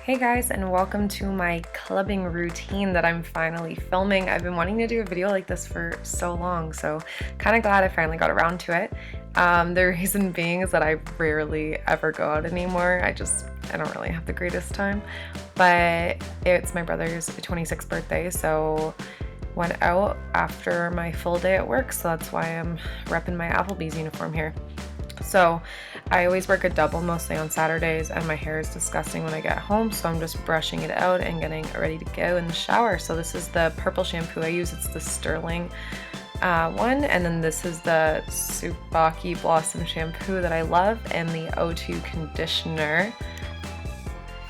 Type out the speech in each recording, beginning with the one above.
Hey guys, and welcome to my clubbing routine that I'm finally filming. I've been wanting to do a video like this for so long, so kind of glad I finally got around to it. The reason being is that I rarely ever go out anymore. I don't really have the greatest time, but it's my brother's 26th birthday, so went out after my full day at work, so that's why I'm repping my Applebee's uniform here. So I always work a double, mostly on Saturdays, and my hair is disgusting when I get home, so I'm just brushing it out and getting ready to go in the shower. So this is the purple shampoo I use. It's the Sterling one, and then this is the Tsubaki Blossom shampoo that I love, and the O2 conditioner.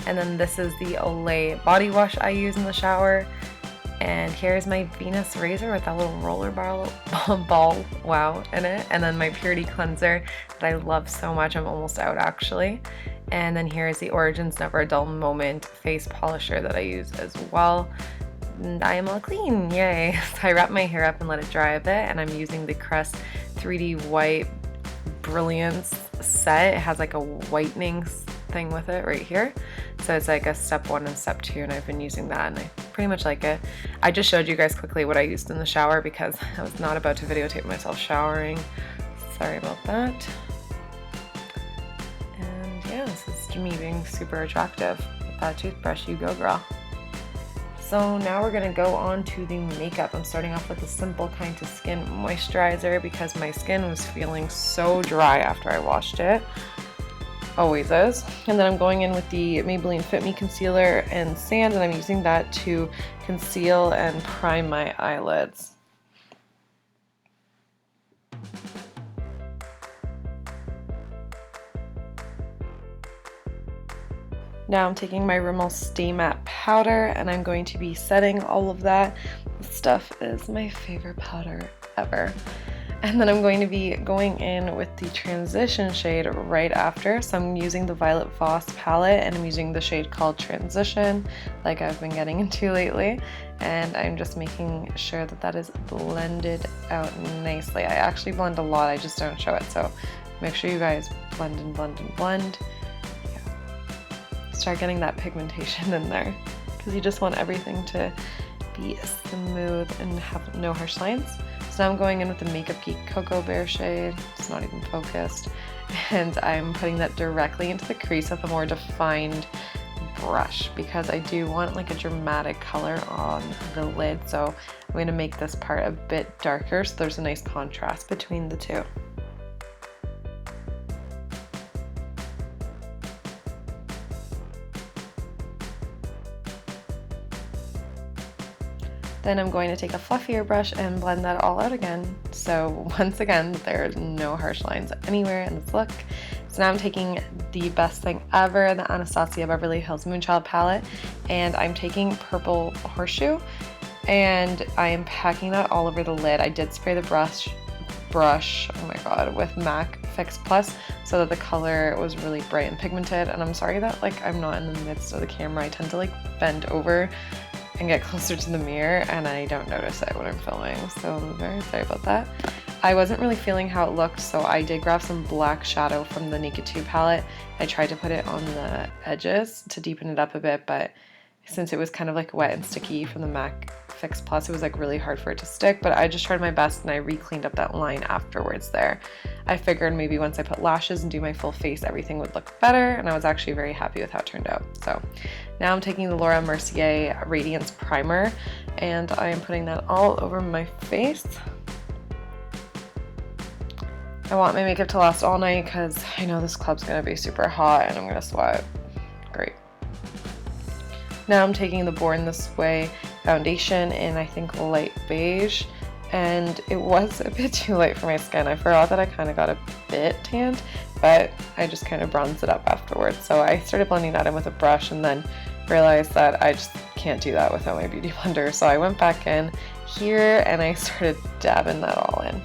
And then this is the Olay body wash I use in the shower. And here's my Venus razor with that little roller ball wow, in it. And then my purity cleanser that I love so much. I'm almost out actually. And then here's the Origins Never a Dull Moment face polisher that I use as well. And I am all clean, yay. So I wrap my hair up and let it dry a bit, and I'm using the Crest 3D White Brilliance set. It has like a whitening thing with it right here. So it's like a step 1 and step 2, and I've been using that and I pretty much like it. I just showed you guys quickly what I used in the shower because I was not about to videotape myself showering. Sorry about that. And yeah, this is me being super attractive. With that toothbrush, you go girl. So now we're gonna go on to the makeup. I'm starting off with a simple kind of skin moisturizer because my skin was feeling so dry after I washed it. Always is. And then I'm going in with the Maybelline Fit Me concealer and sand, and I'm using that to conceal and prime my eyelids. Now I'm taking my Rimmel Stay Matte powder, and I'm going to be setting all of that. This stuff is my favorite powder ever. And then I'm going to be going in with the transition shade right after. So I'm using the Violet Voss palette, and I'm using the shade called Transition, like I've been getting into lately. And I'm just making sure that that is blended out nicely. I actually blend a lot, I just don't show it. So make sure you guys blend and blend and blend. Yeah. Start getting that pigmentation in there because you just want everything to be smooth and have no harsh lines. So now I'm going in with the Makeup Geek Cocoa Bear shade. It's not even focused. And I'm putting that directly into the crease with a more defined brush because I do want like a dramatic color on the lid. So I'm going to make this part a bit darker so there's a nice contrast between the two. Then I'm going to take a fluffier brush and blend that all out again. So once again, there's no harsh lines anywhere in this look. So now I'm taking the best thing ever, the Anastasia Beverly Hills Moonchild palette, and I'm taking Purple Horseshoe, and I am packing that all over the lid. I did spray the brush, oh my god, with MAC Fix Plus so that the color was really bright and pigmented. And I'm sorry that like I'm not in the midst of the camera. I tend to like bend over and get closer to the mirror, and I don't notice it when I'm filming, so I'm very sorry about that. I wasn't really feeling how it looked, so I did grab some black shadow from the Naked 2 palette. I tried to put it on the edges to deepen it up a bit, but since it was kind of like wet and sticky from the MAC Fix Plus, it was like really hard for it to stick, but I just tried my best and I re-cleaned up that line afterwards there. I figured maybe once I put lashes and do my full face, everything would look better, and I was actually very happy with how it turned out. So now I'm taking the Laura Mercier Radiance Primer, and I am putting that all over my face. I want my makeup to last all night because I know this club's gonna be super hot and I'm gonna sweat. Great. Now I'm taking the Born This Way foundation in, I think, light beige, and it was a bit too light for my skin. I forgot that I kind of got a bit tanned, but I just kind of bronzed it up afterwards. So I started blending that in with a brush and then realized that I just can't do that without my beauty blender. So I went back in here and I started dabbing that all in.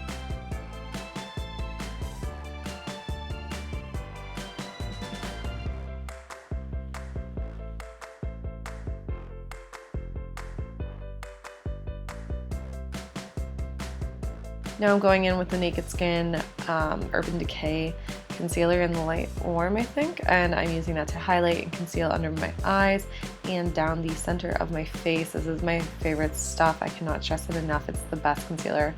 Now I'm going in with the Naked Skin Urban Decay concealer in the light warm, I think, and I'm using that to highlight and conceal under my eyes and down the center of my face. This is my favorite stuff. I cannot stress it enough. It's the best concealer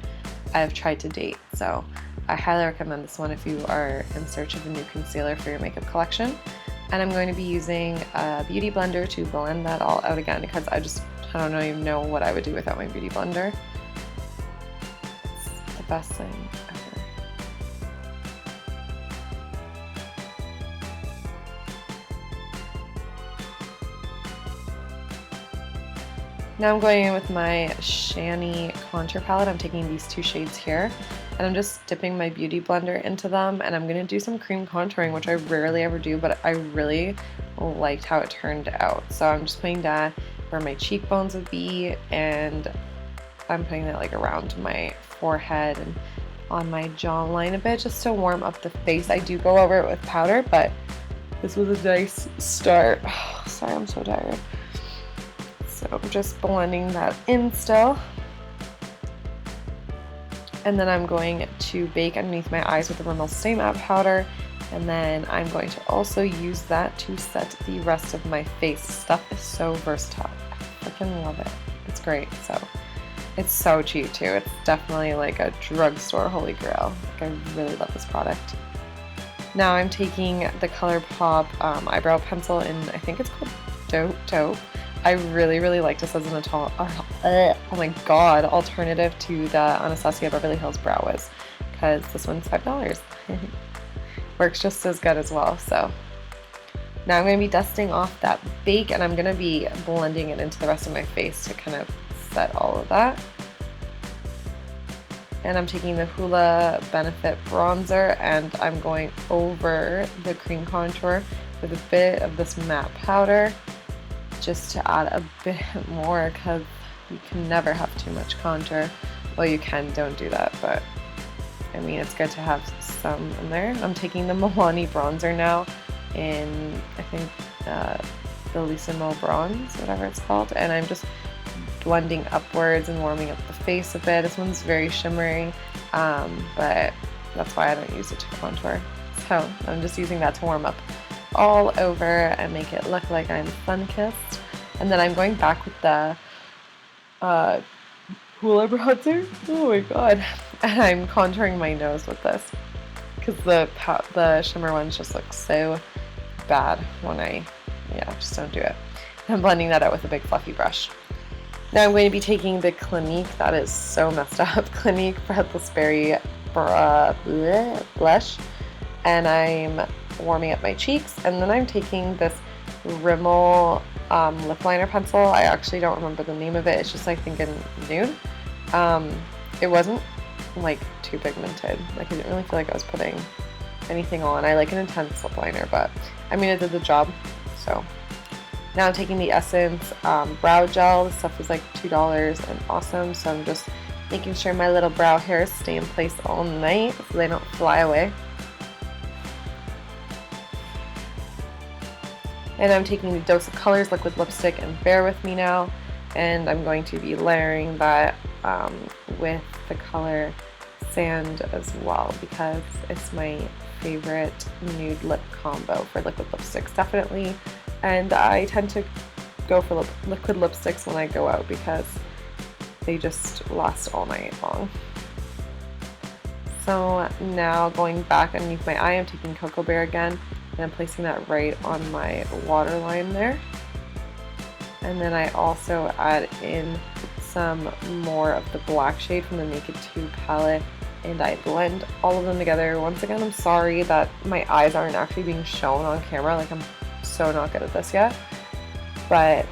I've tried to date, so I highly recommend this one if you are in search of a new concealer for your makeup collection. And I'm going to be using a beauty blender to blend that all out again, because I don't even know what I would do without my beauty blender. It's the best thing ever. Now I'm going in with my Shani contour palette. I'm taking these two shades here, and I'm just dipping my beauty blender into them, and I'm going to do some cream contouring, which I rarely ever do, but I really liked how it turned out. So I'm just putting that where my cheekbones would be, and I'm putting that like around my forehead and on my jawline a bit, just to warm up the face. I do go over it with powder, but this was a nice start. Oh, sorry, I'm so tired. So I'm just blending that in still. And then I'm going to bake underneath my eyes with the Rimmel Stay Matte powder. And then I'm going to also use that to set the rest of my face. Stuff is so versatile. I freaking love it. It's great. So it's so cheap too. It's definitely like a drugstore holy grail. Like, I really love this product. Now I'm taking the ColourPop eyebrow pencil in, I think it's called Dope. I really like this as an oh my god, alternative to the Anastasia Beverly Hills Brow Wiz, because this one's $5. Works just as good as well. So now I'm going to be dusting off that bake, and I'm going to be blending it into the rest of my face to kind of set all of that. And I'm taking the Hoola Benefit bronzer, and I'm going over the cream contour with a bit of this matte powder, just to add a bit more, because you can never have too much contour. Well, you can, don't do that, but I mean, it's good to have some in there. I'm taking the Milani bronzer now in, I think, the Lisa Mo Bronze, whatever it's called, and I'm just blending upwards and warming up the face a bit. This one's very shimmery, but that's why I don't use it to contour. So I'm just using that to warm up all over and make it look like I'm sun-kissed. And then I'm going back with the Hoola bronzer. Oh my god. And I'm contouring my nose with this, because the shimmer ones just look so bad when just don't do it. I'm blending that out with a big fluffy brush. Now I'm going to be taking the Clinique, that is so messed up, Clinique Breathless Berry blush, and I'm warming up my cheeks, and then I'm taking this Rimmel lip liner pencil. I actually don't remember the name of it. It's just, I think, in nude. It wasn't like too pigmented. Like, I didn't really feel like I was putting anything on. I like an intense lip liner, but I mean, it did the job. So now I'm taking the Essence brow gel. This stuff was like $2 and awesome. So I'm just making sure my little brow hairs stay in place all night so they don't fly away. And I'm taking the Dose of Colors liquid lipstick, and bear with me now, and I'm going to be layering that with the color Sand as well, because it's my favorite nude lip combo for liquid lipsticks, definitely. And I tend to go for liquid lipsticks when I go out, because they just last all night long. So now going back underneath my eye, I'm taking Cocoa Bear again, and I'm placing that right on my waterline there. And then I also add in some more of the black shade from the Naked 2 palette, and I blend all of them together. Once again, I'm sorry that my eyes aren't actually being shown on camera. Like, I'm so not good at this yet. But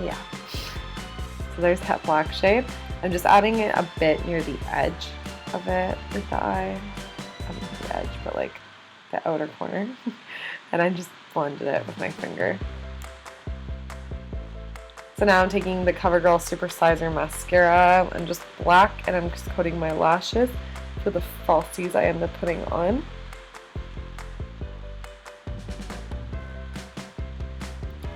yeah. So there's that black shade. I'm just adding it a bit near the edge of it with the eye. Not the edge, but like the outer corner. And I just blended it with my finger. So now I'm taking the CoverGirl Supersizer Mascara. I'm just black, and I'm just coating my lashes for the falsies I end up putting on.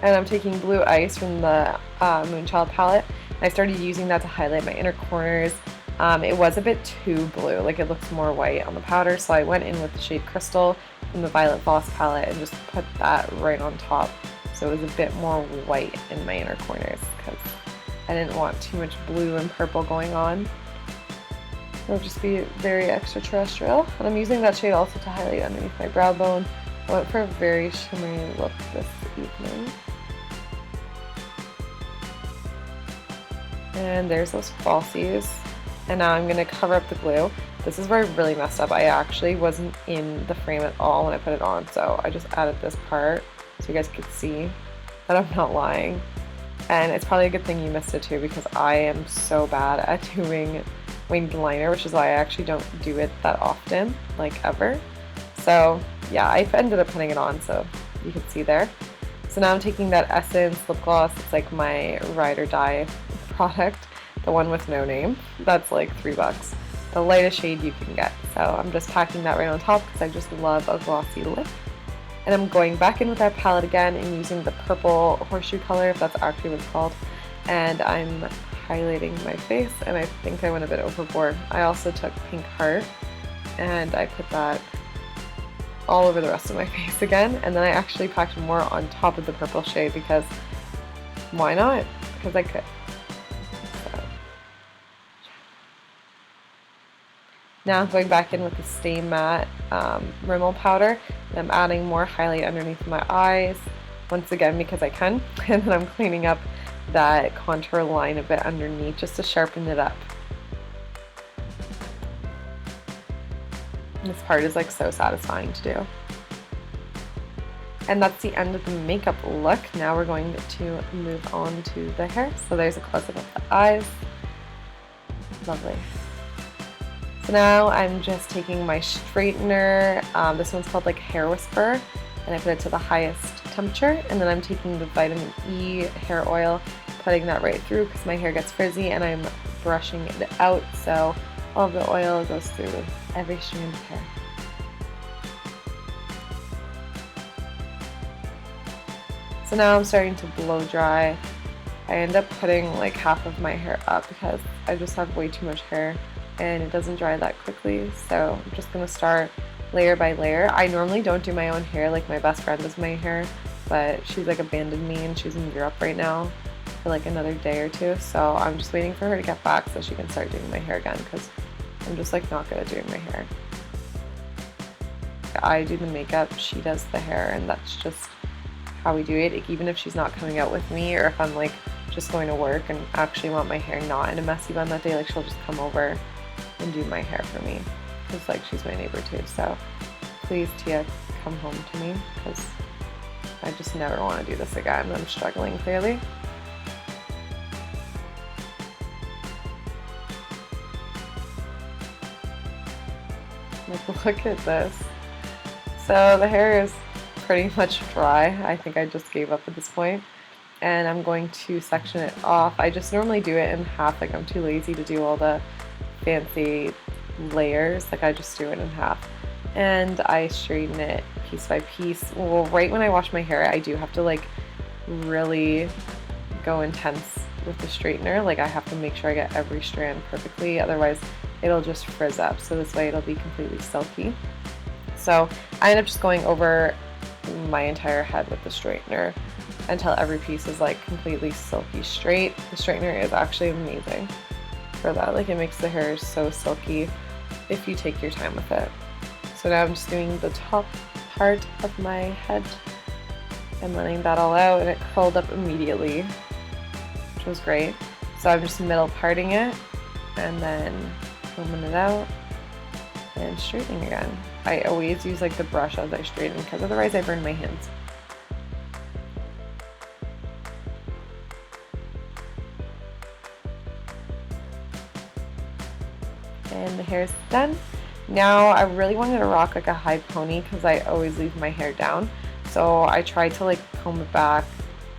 And I'm taking Blue Ice from the Moonchild palette. I started using that to highlight my inner corners It was a bit too blue, like it looks more white on the powder, so I went in with the shade Crystal from the Violet Voss palette and just put that right on top, so it was a bit more white in my inner corners because I didn't want too much blue and purple going on. It'll just be very extraterrestrial, and I'm using that shade also to highlight underneath my brow bone. I went for a very shimmery look this evening. And there's those falsies. And now I'm going to cover up the glue. This is where I really messed up. I actually wasn't in the frame at all when I put it on, so I just added this part so you guys could see that I'm not lying. And it's probably a good thing you missed it too, because I am so bad at doing winged liner, which is why I actually don't do it that often, like ever. So yeah, I ended up putting it on so you can see there. So now I'm taking that Essence lip gloss. It's like my ride or die product, the one with no name. That's like $3, the lightest shade you can get. So I'm just packing that right on top because I just love a glossy lip. And I'm going back in with that palette again and using the purple horseshoe color, if that's actually what it's called. And I'm highlighting my face, and I think I went a bit overboard. I also took Pink Heart and I put that all over the rest of my face again, and then I actually packed more on top of the purple shade because why not? Because I could. So. Now I'm going back in with the Stay Matte Rimmel powder, and I'm adding more highlight underneath my eyes once again because I can, and then I'm cleaning up that contour line a bit underneath just to sharpen it up. This part is like so satisfying to do. And that's the end of the makeup look. Now we're going to move on to the hair. So there's a close-up of the eyes. Lovely. So now I'm just taking my straightener. This one's called like Hair Whisper, and I put it to the highest temperature. And then I'm taking the vitamin E hair oil, putting that right through because my hair gets frizzy, and I'm brushing it out so all of the oil goes through every strand of hair. So now I'm starting to blow dry. I end up putting like half of my hair up because I just have way too much hair and it doesn't dry that quickly. So I'm just gonna start layer by layer. I normally don't do my own hair, like my best friend does my hair, but she's like abandoned me and she's in Europe right now for like another day or two. So I'm just waiting for her to get back so she can start doing my hair again because I'm just like not good at doing my hair. I do the makeup, she does the hair, and that's just how we do it. Like, even if she's not coming out with me, or if I'm like just going to work and actually want my hair not in a messy bun that day, like she'll just come over and do my hair for me because like she's my neighbor too. So please, Tia, come home to me because I just never want to do this again. I'm struggling clearly. Like, look at this. So the hair is pretty much dry. I think I just gave up at this point. And I'm going to section it off. I just normally do it in half. Like, I'm too lazy to do all the fancy layers. Like, I just do it in half. And I straighten it piece by piece. Well, right when I wash my hair, I do have to like really go intense with the straightener. Like, I have to make sure I get every strand perfectly, otherwise it'll just frizz up. So this way it'll be completely silky. So I end up just going over my entire head with the straightener until every piece is like completely silky straight. The straightener is actually amazing for that. Like, it makes the hair so silky if you take your time with it. So now I'm just doing the top part of my head and letting that all out, and it curled up immediately, which was great. So I'm just middle parting it and then combing it out and straightening again. I always use like the brush as I straighten because otherwise I burn my hands. And the hair's done. Now I really wanted to rock like a high pony because I always leave my hair down. So I tried to like comb it back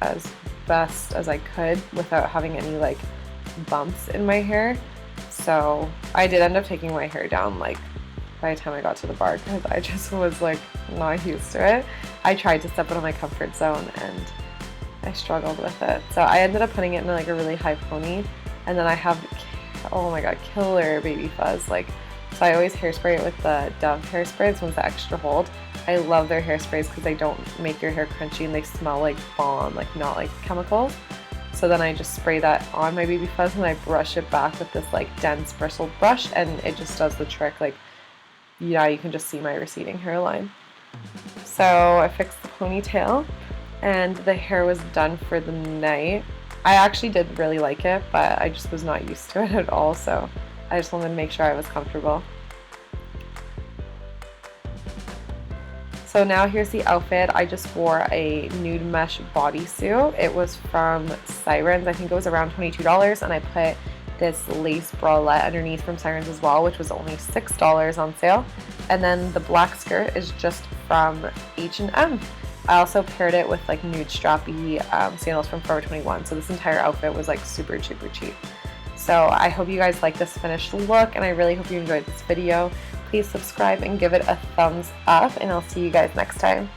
as best as I could without having any like bumps in my hair. So I did end up taking my hair down like by the time I got to the bar because I just was like not used to it. I tried to step out of my comfort zone and I struggled with it. So I ended up putting it in like a really high pony, and then I have oh my god, killer baby fuzz. Like, so I always hairspray it with the Dove hairspray. This one's the extra hold. I love their hairsprays because they don't make your hair crunchy and they smell like bomb, like not like chemicals. So then I just spray that on my baby fuzz and I brush it back with this like dense bristled brush, and it just does the trick. Like, yeah, you can just see my receding hairline. So I fixed the ponytail and the hair was done for the night. I actually did really like it, but I just was not used to it at all, so I just wanted to make sure I was comfortable. So now here's the outfit. I just wore a nude mesh bodysuit. It was from Sirens. I think it was around $22, and I put this lace bralette underneath from Sirens as well, which was only $6 on sale. And then the black skirt is just from H&M. I also paired it with like nude strappy sandals from Forever 21. So this entire outfit was like super cheap. So I hope you guys like this finished look, and I really hope you enjoyed this video. Please subscribe and give it a thumbs up, and I'll see you guys next time.